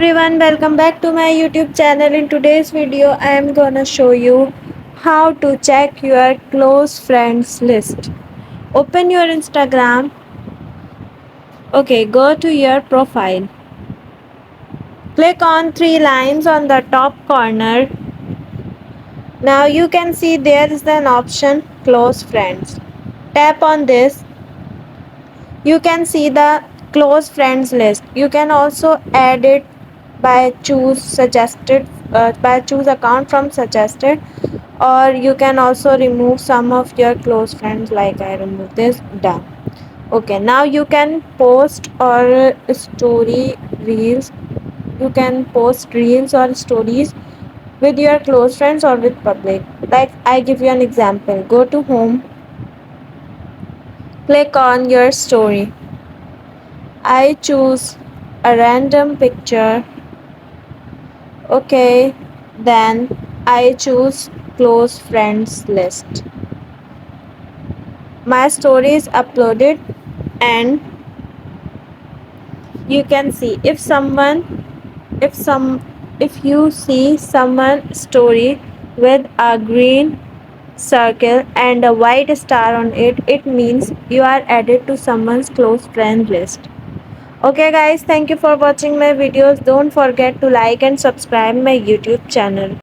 Everyone, welcome back to my YouTube channel. In today's video, I am gonna show you how to check your close friends list. Open your Instagram. Okay, go to your profile. Click on three lines on the top corner. Now you can see there is an option close friends. Tap on this. You can see the close friends list. You can also add it by choose account from suggested, or you can also remove some of your close friends like I remove this. Done. Okay, now you can post or story reels. You can post reels or stories with your close friends or with public. Like I give you an example. Go to home, click on your story. I choose a random picture. Okay, then I choose close friends list. My story is uploaded, and you can see if you see someone story with a green circle and a white star on it, it means you are added to someone's close friend list. Okay guys, thank you for watching my videos. Don't forget to like and subscribe my YouTube channel.